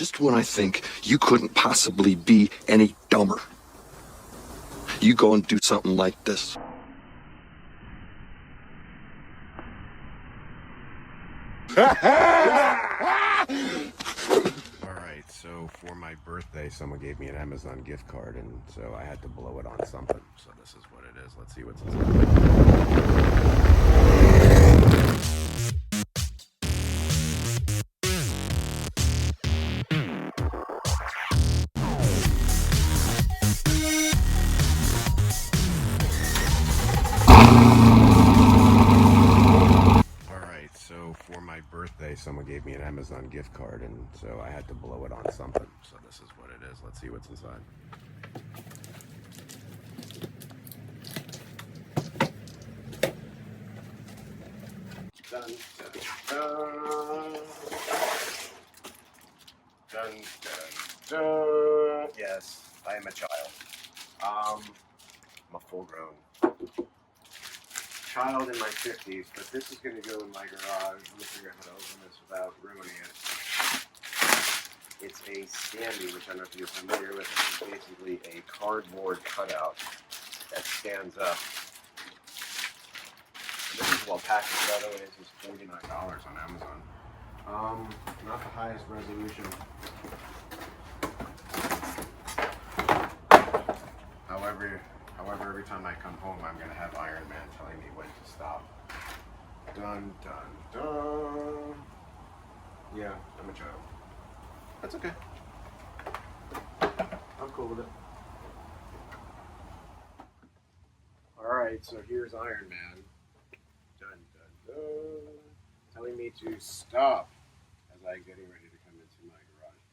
Just when I think you couldn't possibly be any dumber, you go and do something like this. Alright, so for my birthday, someone gave me an Amazon gift card, and so I had to blow it on something. So this is what it is. Let's see what's inside. Alright, so for my birthday, someone gave me an Amazon gift card, and so I had to blow it on something. So this is what it is. Let's see what's inside. Dun, dun, dun. Dun, dun, dun. Yes, I am a child. I'm a full-grown child in my 50s, but this is going to go in my garage. Let me figure out how to open this without ruining it. It's a standee, which I don't know if you're familiar with. This is basically a cardboard cutout that stands up. And this is well packaged, by the way. This is $49 on Amazon. Not the highest resolution. However, every time I come home, I'm going to have Iron Man telling me when to stop. Dun, dun, dun. Yeah, I'm a child. That's okay. I'm cool with it. Alright, so here's Iron Man. Dun, dun, dun. Telling me to stop as I'm getting ready to come into my garage.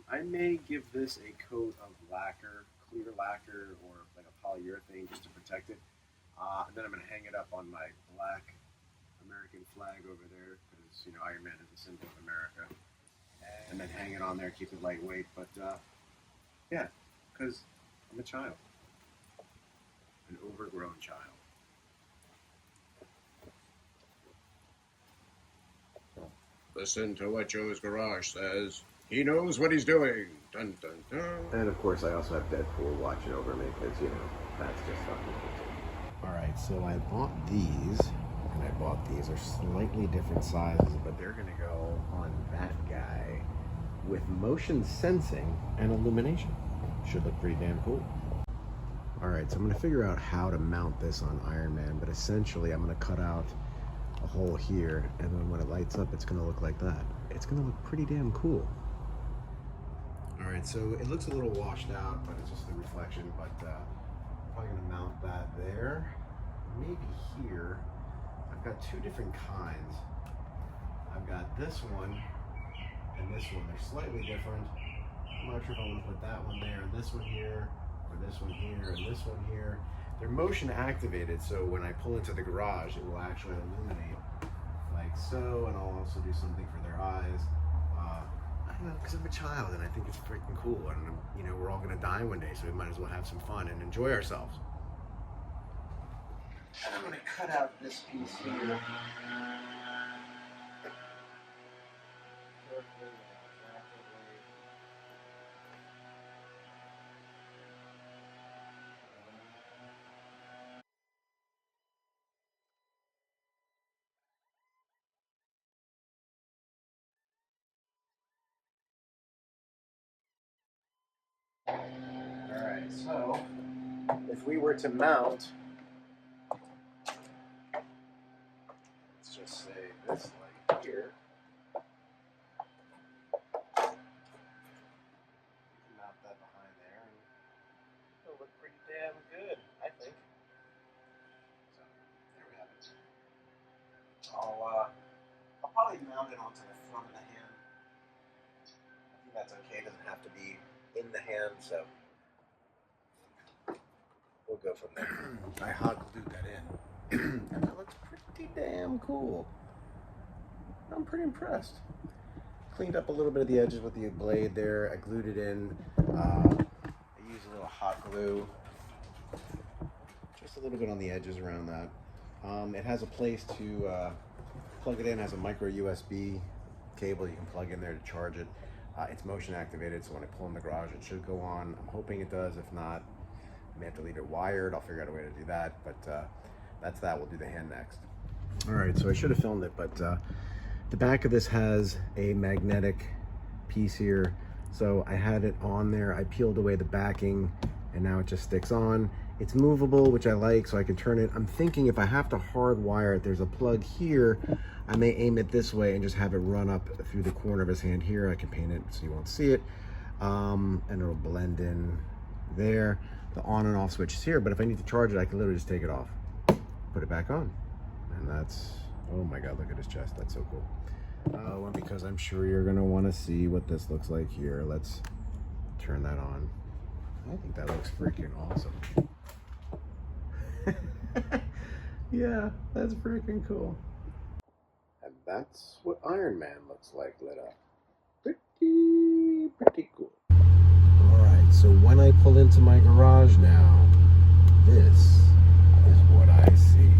I may give this a coat of lacquer, clear lacquer, or like a polyurethane just to protect it. And then I'm going to hang it up on my black American flag over there because, you know, Iron Man is a symbol of America. And then hang it on there, keep it lightweight. But, yeah, because I'm a child. An overgrown child. Listen to what Joe's garage says. He knows what he's doing. Dun, dun, dun. And of course, I also have Deadpool watching over me because, you know, that's just fucking cool. Alright, so I bought these, and I bought these. They're slightly different sizes, but they're going to go on that guy with motion sensing and illumination. Should look pretty damn cool. Alright, so I'm going to figure out how to mount this on Iron Man, but essentially I'm going to cut out a hole here, and then when it lights up, it's going to look like that. It's going to look pretty damn cool. Alright, so it looks a little washed out, but it's just the reflection, but I'm probably going to mount that there. Maybe here. I've got two different kinds. I've got this one and this one. They're slightly different. I'm not sure if I want to put that one there and this one here, or this one here and this one here. They're motion activated, so when I pull into the garage, it will actually illuminate like so, and I'll also do something for their eyes. I don't know, because I'm a child and I think it's freaking cool, and you know, we're all gonna die one day, so we might as well have some fun and enjoy ourselves. And I'm gonna cut out this piece here. Alright, so if we were to mount, let's just say this like here, mount that behind there, and it'll look pretty damn good, I think. So, there we have it. I'll probably mount it onto the front of the hand. I think that's okay, it doesn't have to be in the hand, so we'll go from there. I hot glued that in, and that looks pretty damn cool. I'm pretty impressed. Cleaned up a little bit of the edges with the blade there. I glued it in. I used a little hot glue, just a little bit on the edges around that. It has a place to plug it in. It has a micro USB cable you can plug in there to charge it. It's motion activated, so when I pull in the garage, it should go on. I'm hoping it does. If not, I may have to leave it wired. I'll figure out a way to do that, but that's that. We'll do the hand next. All right, so I should have filmed it, but the back of this has a magnetic piece here. So I had it on there. I peeled away the backing, and now it just sticks on. It's movable, which I like, so I can turn it. I'm thinking if I have to hardwire it, there's a plug here. I may aim it this way and just have it run up through the corner of his hand here. I can paint it so you won't see it. And it'll blend in there. The on and off switch is here, but if I need to charge it, I can literally just take it off, put it back on. And that's, oh my God, look at his chest. That's so cool. And because I'm sure you're gonna wanna see what this looks like here, let's turn that on. I think that looks freaking awesome. Yeah, that's freaking cool. And that's what Iron Man looks like lit up. Pretty cool. Alright, so when I pull into my garage now, this is what I see.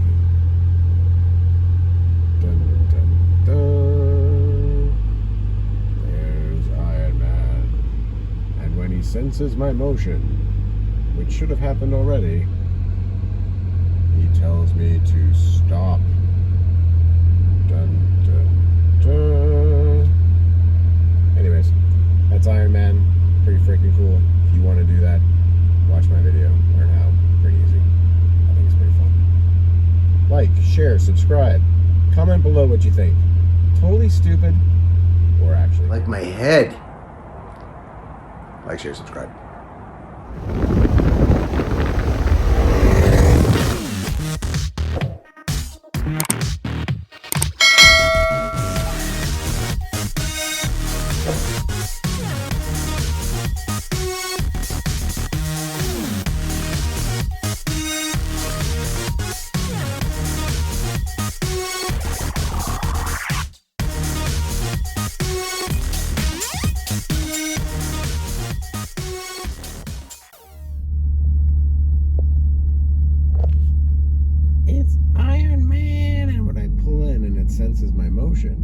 Dun, dun, dun. There's Iron Man. And when he senses my motion, which should have happened already, he tells me to stop. Dun, dun, dun. Anyways, that's Iron Man. Pretty freaking cool. If you want to do that, watch my video. Learn how. Pretty easy. I think it's pretty fun. Like, share, subscribe. Comment below what you think. Totally stupid, or actually like my head. Like, share, subscribe. It's Iron Man, and when I pull in and it senses my motion,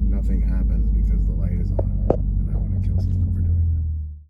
nothing happens because the light is on.